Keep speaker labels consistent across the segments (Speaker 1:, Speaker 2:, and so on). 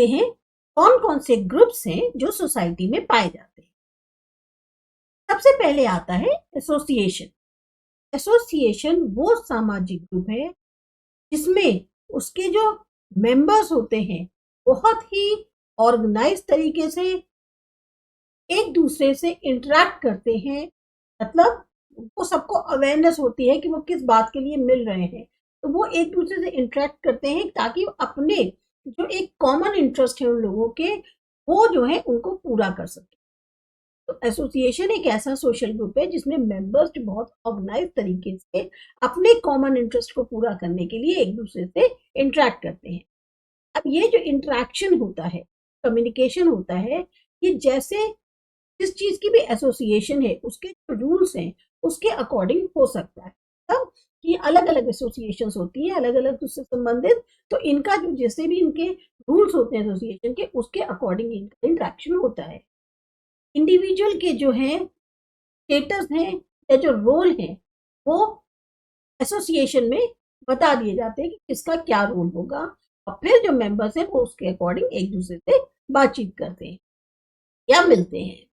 Speaker 1: देखते हैं कौन कौन से ग्रुप्स हैं जो सोसाइटी में पाए जाते हैं। सबसे पहले आता है एसोसिएशन। एसोसिएशन वो सामाजिक ग्रुप है जिसमें उसके जो मेंबर्स होते हैं बहुत ही ऑर्गेनाइज तरीके से एक दूसरे से इंटरेक्ट करते हैं। मतलब उनको सबको अवेयरनेस होती है कि वो किस बात के लिए मिल रहे हैं, तो वो एक दूसरे से इंटरेक्ट करते हैं ताकि अपने जो एक कॉमन इंटरेस्ट है उन लोगों के, वो जो है उनको पूरा कर सके। तो एसोसिएशन एक ऐसा सोशल ग्रुप है जिसमें मेंबर्स जो बहुत ऑर्गेनाइज तरीके से अपने कॉमन इंटरेस्ट को पूरा करने के लिए एक दूसरे से इंटरेक्ट करते हैं। अब ये जो इंटरेक्शन होता है, कम्युनिकेशन होता है, ये जैसे जिस चीज की भी एसोसिएशन है उसके जो रूल्स हैं उसके अकॉर्डिंग हो सकता है। तब कि अलग अलग एसोसिएशन होती है अलग अलग उससे संबंधित, तो इनका जो जैसे भी इनके रूल्स होते हैं एसोसिएशन के, उसके अकॉर्डिंग इनका इंटरेक्शन होता है। इंडिविजुअल के जो है स्टेटस हैं या जो रोल है वो एसोसिएशन में बता दिए जाते हैं कि किसका क्या रोल होगा, और फिर जो मेंबर्स हैं वो उसके अकॉर्डिंग एक दूसरे से बातचीत करते हैं या मिलते हैं।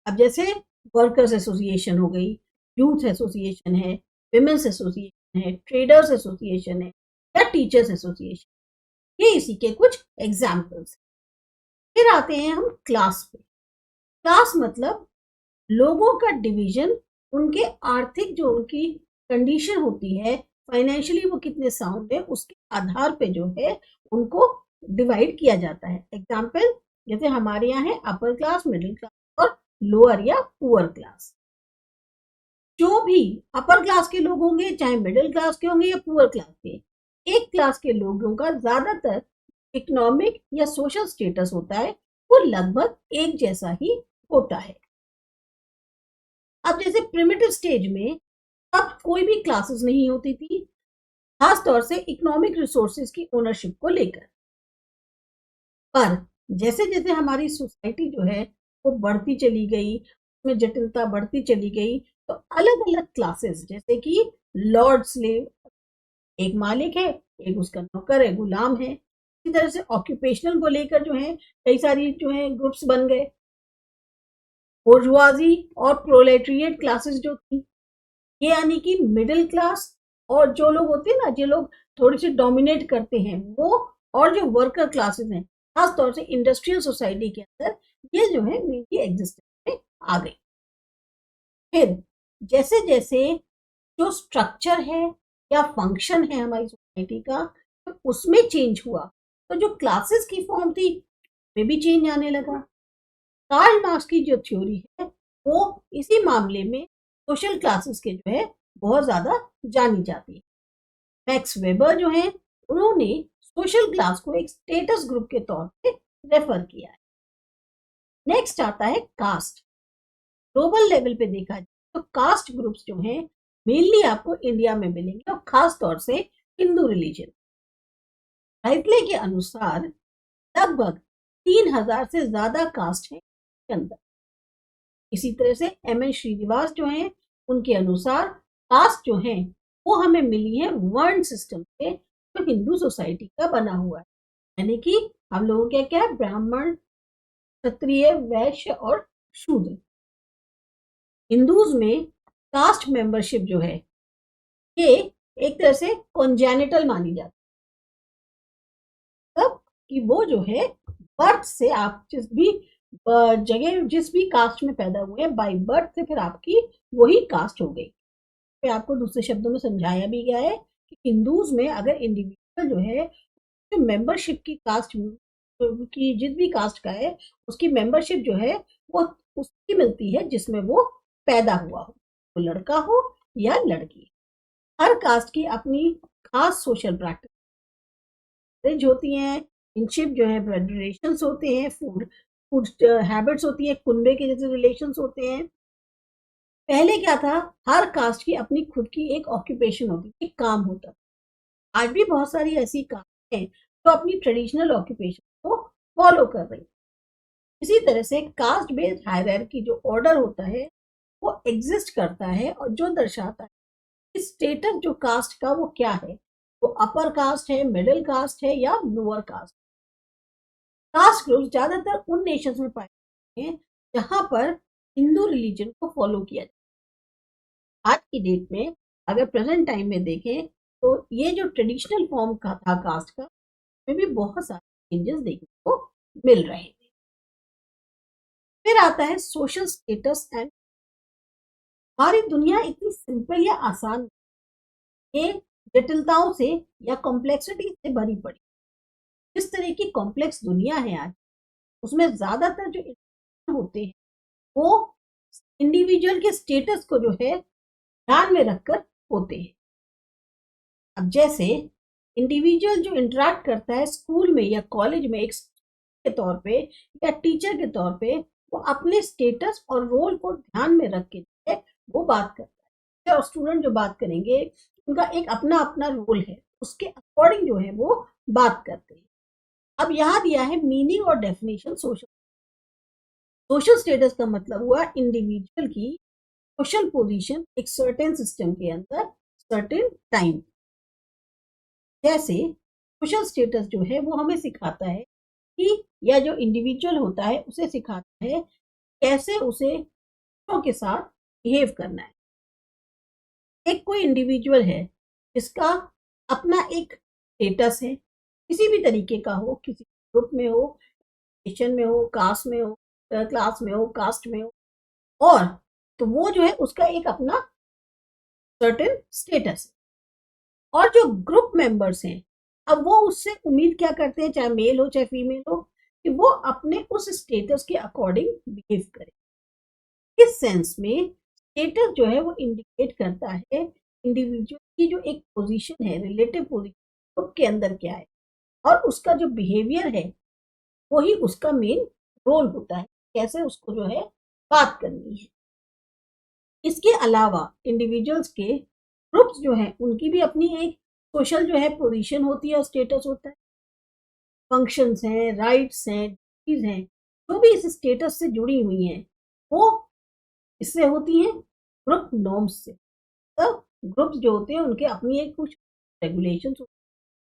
Speaker 1: अब जैसे वर्कर्स एसोसिएशन हो गई, यूथ एसोसिएशन है, विमेंस एसोसिएशन है, ट्रेडर्स एसोसिएशन है या टीचर्स एसोसिएशन, ये इसी के कुछ एग्जाम्पल्स। फिर आते हैं हम क्लास पे। क्लास मतलब लोगों का डिवीजन उनके आर्थिक जो उनकी कंडीशन होती है, फाइनेंशियली वो कितने साउंड है, उसके आधार पे जो है उनको डिवाइड किया जाता है। एग्जाम्पल जैसे हमारे यहाँ है अपर क्लास, मिडिल क्लास और लोअर या पुअर क्लास। जो भी अपर क्लास के लोग होंगे, चाहे मिडिल क्लास के होंगे या पुअर क्लास के, एक क्लास के लोगों का ज्यादातर इकोनॉमिक या सोशल स्टेटस होता है वो लगभग एक जैसा ही होता है। अब जैसे प्रिमिटिव स्टेज में तब कोई भी क्लासेस नहीं होती थी, खास तौर से इकोनॉमिक रिसोर्सेज की ओनरशिप को लेकर। पर जैसे जैसे हमारी सोसाइटी जो है वो बढ़ती चली गई, उसमें जटिलता बढ़ती चली गई, तो अलग अलग क्लासेस जैसे कि लॉर्ड स्लेव, एक मालिक है, एक उसका नौकर है, गुलाम है। इसी तरह से ऑक्यूपेशनल को लेकर जो है कई सारी जो है ग्रुप्स बन गए। बोर्जुआजी और प्रोलेटरिएट क्लासेस जो थी, ये यानी कि मिडिल क्लास और जो लोग होते हैं ना, जो लोग थोड़ी सी डोमिनेट करते हैं वो, और जो वर्कर क्लासेस हैं खास तौर से इंडस्ट्रियल सोसाइटी के अंदर, ये जो है मेनली एग्जिस्टेंस में आ गई। फिर जैसे जैसे जो स्ट्रक्चर है या फंक्शन है हमारी सोसाइटी का, तो उसमें चेंज हुआ, तो जो क्लासेस की फॉर्म थी में भी चेंज आने लगा। कार्ल मार्क्स की जो थ्योरी है वो इसी मामले में सोशल क्लासेस के जो है बहुत ज्यादा जानी जाती है। मैक्स वेबर जो है उन्होंने सोशल क्लास को एक स्टेटस ग्रुप के तौर पे रेफर किया है। नेक्स्ट आता है कास्ट। ग्लोबल लेवल पे देखा जाए तो कास्ट ग्रुप्स जो हैं मेनली आपको इंडिया में मिलेंगे, और खास तौर से हिंदू रिलीजन। राइटले के अनुसार लगभग 3000 से ज्यादा कास्ट है के अंदर। इसी तरह से एम.एन. श्रीनिवास जो हैं उनके अनुसार कास्ट जो है वो हमें मिली है वर्ण सिस्टम से जो हिंदू सोसाइटी का बना हुआ है। यानी कि हम लोगों के क्या है, ब्राह्मण, क्षत्रिय, वैश्य और शूद्र। हिंदूज में कास्ट मेंबरशिप जो है ये एक तरह से कॉन्जेनिटल मानी जाती है, तब कि वो जो है बर्थ से आप जिस भी जगह जिस भी कास्ट में पैदा हुए हैं बाय बर्थ से फिर आपकी वही कास्ट हो गई। फिर आपको दूसरे शब्दों में समझाया भी गया है कि हिंदूज में अगर इंडिविजुअल जो है जो मेंबरशिप की कास्ट की जिस भी कास्ट का है उसकी मेंबरशिप जो है वो उसकी मिलती है जिसमें वो पैदा हुआ हो, वो लड़का हो या लड़की। हर कास्ट की अपनी खास सोशल प्रैक्टिस होती हैं, किनशिप जो है ब्लड रिलेशंस होते हैं, फूड फूड हैबिट्स होती है, कुनबे के जैसे रिलेशंस होते हैं। पहले क्या था, हर कास्ट की अपनी खुद की एक ऑक्यूपेशन होती थी, एक काम होता था। आज भी बहुत सारी ऐसी कास्ट हैं जो अपनी ट्रेडिशनल ऑक्यूपेशन को फॉलो कर रही। इसी तरह से कास्ट बेस्ड हायरार्की जो ऑर्डर होता है वो एग्जिस्ट करता है, और जो दर्शाता है कि स्टेटस जो कास्ट का वो क्या है, वो अपर कास्ट है, मिडिल कास्ट है या लोअर कास्ट। कास्ट ग्रुप ज्यादातर उन नेशंस में पाए जाते हैं जहां पर हिंदू रिलीजन को फॉलो किया जाता है। आज की डेट में अगर प्रेजेंट टाइम में देखें तो ये जो ट्रेडिशनल फॉर्म का था कास्ट का, में भी बहुत सारे चेंजेस देखने को मिल रहे हैं। फिर आता है सोशल स्टेटस एंड। हमारी दुनिया इतनी सिंपल या आसान ये जटिलताओं से या कॉम्प्लेक्सिटी से भरी पड़ी। जिस तरह की कॉम्प्लेक्स दुनिया है आज, उसमें ज्यादातर जो होते हैं वो इंडिविजुअल के स्टेटस को जो है ध्यान में रखकर होते हैं। अब जैसे इंडिविजुअल जो इंटरेक्ट करता है स्कूल में या कॉलेज में एक के तौर पे या टीचर के तौर पे, वो अपने स्टेटस और रोल को ध्यान में रख के वो बात करता है। और स्टूडेंट जो बात करेंगे उनका एक अपना अपना रोल है, उसके अकॉर्डिंग जो है वो बात करते हैं। अब यहाँ दिया है मीनिंग और डेफिनेशन। सोशल स्टेटस का मतलब हुआ इंडिविजुअल की सोशल पोजीशन एक सर्टेन सिस्टम के अंदर सर्टेन टाइम। जैसे सोशल स्टेटस जो है वो हमें सिखाता है कि या जो इंडिविजुअल होता है उसे सिखाता है कैसे उसे दूसरों के साथ बिहेव करना है। एक कोई इंडिविजुअल है जिसका अपना एक स्टेटस है, किसी भी तरीके का हो, किसी ग्रुप में हो, नेशन में हो, कास्ट में हो, क्लास में हो, कास्ट में हो, और तो वो जो है उसका एक अपना सर्टेन स्टेटस है। और जो ग्रुप मेंबर्स हैं, अब वो उससे उम्मीद क्या करते हैं, चाहे मेल हो चाहे फीमेल हो, कि वो अपने उस स्टेटस के अकॉर्डिंग बिहेव करे। इस सेंस में स्टेटस जो है वो इंडिकेट करता है इंडिविजुअल की जो एक पोजीशन है, रिलेटिव पोजीशन ग्रुप के अंदर क्या है, और उसका जो बिहेवियर है वही उसका मेन रोल होता है, कैसे उसको जो है बात करनी है। इसके अलावा इंडिविजुअल्स के ग्रुप्स जो है उनकी भी अपनी एक सोशल जो है पोजीशन होती है और स्टेटस होता है। फंक्शंस हैं, राइट्स हैं, ड्यूटीज हैं, जो भी इस स्टेटस से जुड़ी हुई हैं वो इससे होती हैं ग्रुप नॉर्म्स से। तब ग्रुप्स जो होते हैं उनके अपनी एक कुछ रेगुलेशंस होती हैं,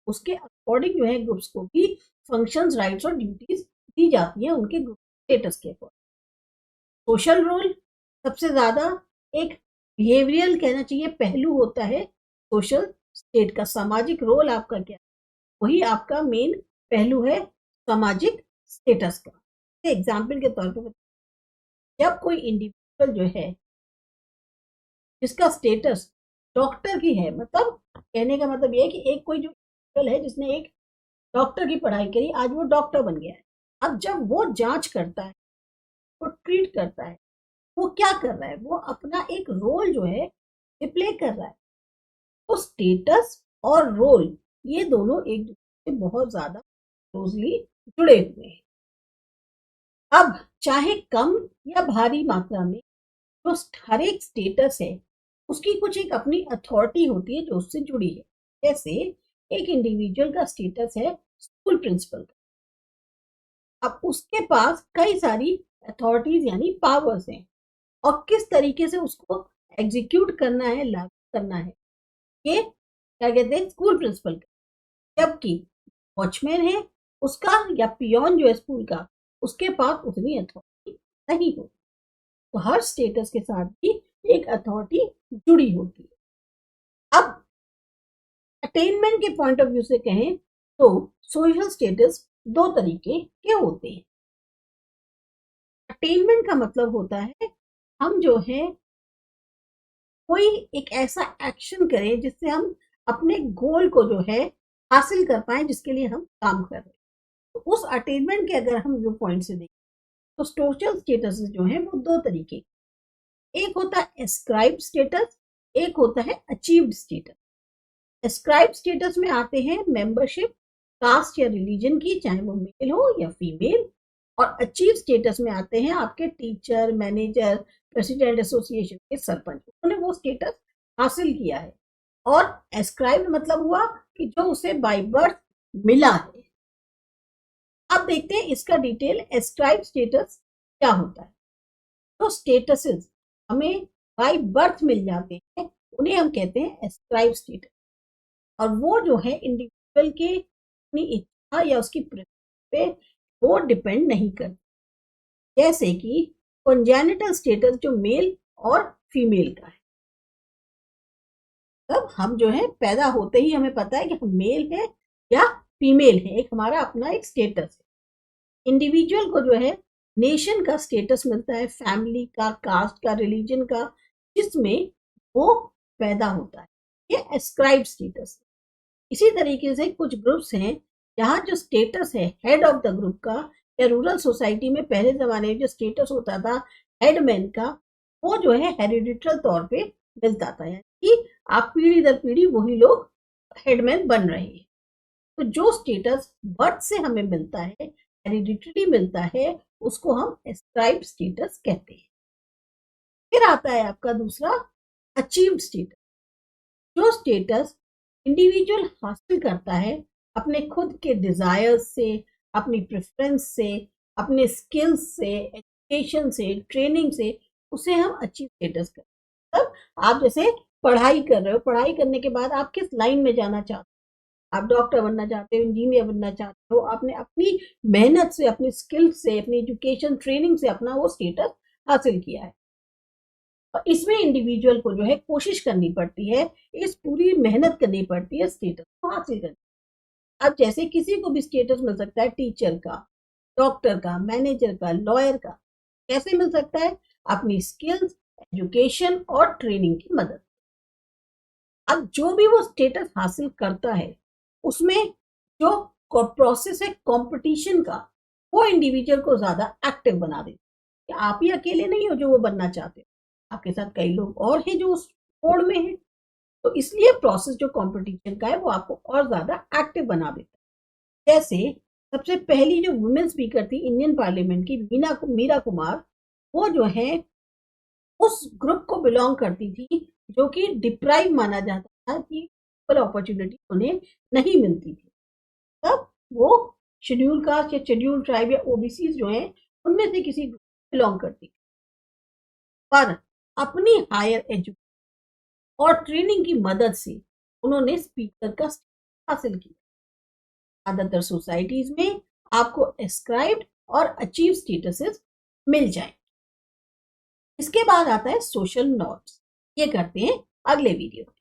Speaker 1: उसके अकॉर्डिंग जो है ग्रुप्स को भी फंक्शंस, राइट्स और ड्यूटीज दी जाती हैं उनके ग्रुप स्टेटस के अकॉर्डिंग। सोशल रोल सबसे ज्यादा एक बिहेवियरल कहना चाहिए पहलू होता है सोशल स्टेट का। सामाजिक रोल आपका क्या, वही आपका मेन पहलू है सामाजिक स्टेटस का। एग्जाम्पल के तौर पर जब कोई इंडिविजुअल जो है जिसका स्टेटस डॉक्टर की है, मतलब कहने का मतलब ये है कि एक कोई जो इंडिविजुअल है जिसने एक डॉक्टर की पढ़ाई करी, आज वो डॉक्टर बन गया है। अब जब वो जांच करता है, वो ट्रीट करता है, वो क्या कर रहा है, वो अपना एक रोल जो है प्ले कर रहा है। तो स्टेटस और रोल ये दोनों एक दूसरे से बहुत ज्यादा क्लोजली जुड़े हुए हैं। अब चाहे कम या भारी मात्रा में जो हर एक स्टेटस है उसकी कुछ एक अपनी अथॉरिटी होती है जो उससे जुड़ी है। जैसे एक इंडिविजुअल का स्टेटस है स्कूल प्रिंसिपल का, अब उसके पास कई सारी अथॉरिटीज यानी पावर्स हैं, और किस तरीके से उसको एग्जीक्यूट करना है, लागू करना है, ये क्या कहते हैं स्कूल प्रिंसिपल का। जबकि वॉचमैन है उसका या पियोन जो है स्कूल का, उसके पास उतनी अथॉरिटी नहीं होती। तो हर स्टेटस के साथ भी एक अथॉरिटी जुड़ी होती है। अब अटेनमेंट के पॉइंट ऑफ व्यू से कहें तो सोशल स्टेटस दो तरीके के होते हैं। अटेनमेंट का मतलब होता है हम जो है कोई एक ऐसा एक्शन करें जिससे हम अपने गोल को जो है हासिल कर पाए, जिसके लिए हम काम कर रहे हैं। तो उस अटेनमेंट के अगर हम व्यू पॉइंट से देखें तो सोशल स्टेटस जो है वो दो तरीके, एक होता है एस्क्राइब स्टेटस, एक होता है अचीव्ड स्टेटस। एस्क्राइब स्टेटस में आते हैं मेंबरशिप कास्ट या रिलीजन की, चाहे वो मेल हो या फीमेल। और अचीव स्टेटस में आते हैं आपके टीचर, मैनेजर, प्रेसिडेंट एसोसिएशन के सरपंच, उन्होंने वो स्टेटस हासिल किया है। और एस्क्राइब मतलब हुआ कि जो उसे बाय बर्थ मिला है। अब देखते हैं इसका डिटेल, एस्क्राइब स्टेटस क्या होता है। तो स्टेटसेस हमें बाय बर्थ मिल जाते हैं, उन्हें हम कहते हैं एस्क्राइब स्टेटस। और वो जो है इंडिविजुअल के अपनी इच्छा या उसकी पे वो डिपेंड नहीं करती। जैसे कि कॉन्जेनिटल स्टेटस जो मेल और फीमेल का है, तब हम जो है पैदा होते ही हमें पता है कि हम मेल है या फीमेल है, एक हमारा अपना एक स्टेटस है। इंडिविजुअल को जो है नेशन का स्टेटस मिलता है, फैमिली का, कास्ट का, रिलीजन का, जिसमें वो पैदा होता है, ये एस्क्राइब स्टेटस। इसी तरीके से कुछ ग्रुप्स हैं जहाँ जो स्टेटस है हेड ऑफ द ग्रुप का, या रूरल सोसाइटी में पहले जमाने में जो स्टेटस होता था हेडमैन का, वो जो है हेरिडिटल तौर पे मिलता था, यानी कि आप पीढ़ी दर पीढ़ी वही लोग हेडमैन बन रहे हैं। तो जो स्टेटस बर्थ से हमें मिलता है, हेरिडिटरी मिलता है, उसको हम एस्क्राइब स्टेटस कहते हैं। फिर आता है आपका दूसरा अचीव्ड स्टेटस। जो स्टेटस इंडिविजुअल हासिल करता है अपने खुद के डिजायर्स से, अपनी प्रेफरेंस से, अपने स्किल्स से, एजुकेशन से, ट्रेनिंग से, उसे हम अचीव स्टेटस कहते हैं। तब आप जैसे पढ़ाई कर रहे हो, पढ़ाई करने के बाद आप किस लाइन में जाना चाहते हो, आप डॉक्टर बनना चाहते हो, इंजीनियर बनना चाहते हो, आपने अपनी मेहनत से, अपनी स्किल से, अपनी एजुकेशन ट्रेनिंग से अपना वो स्टेटस हासिल किया है। और इसमें इंडिविजुअल को जो है कोशिश करनी पड़ती है, इस पूरी मेहनत करनी पड़ती है स्टेटस को हासिल करने। अब जैसे किसी को भी स्टेटस मिल सकता है, टीचर का, डॉक्टर का, मैनेजर का, लॉयर का। कैसे मिल सकता है? अपनी स्किल्स, एजुकेशन और ट्रेनिंग की मदद। अब जो भी वो स्टेटस हासिल करता है, उसमें जो प्रोसेस है कंपटीशन का, वो इंडिविजुअल को ज्यादा एक्टिव बना देता है। आप ही अकेले नहीं हो जो वो बनना चाहते हो, आपके साथ कई लोग और हैं जो उस होड़ में हैं। तो इसलिए प्रोसेस जो कंपटीशन का है वो आपको और ज्यादा एक्टिव बना देता है। जैसे सबसे पहली जो वुमेन स्पीकर थी इंडियन पार्लियामेंट की, मीरा कुमार, वो जो है उस ग्रुप को बिलोंग करती थी जो कि डिप्राइव माना जाता था, कि इक्वल अपॉर्चुनिटी उन्हें नहीं मिलती थी। तब वो शेड्यूल कास्ट या शेड्यूल ट्राइब या ओबीसी जो है उनमें से किसी ग्रुप को बिलोंग करती थी, पर अपनी हायर एजुकेशन और ट्रेनिंग की मदद से उन्होंने स्पीकर का हासिल किया। ज्यादातर सोसाइटीज में आपको एस्क्राइब्ड और अचीव स्टेटसेस मिल जाए। इसके बाद आता है सोशल नॉर्म्स। ये करते हैं अगले वीडियो में।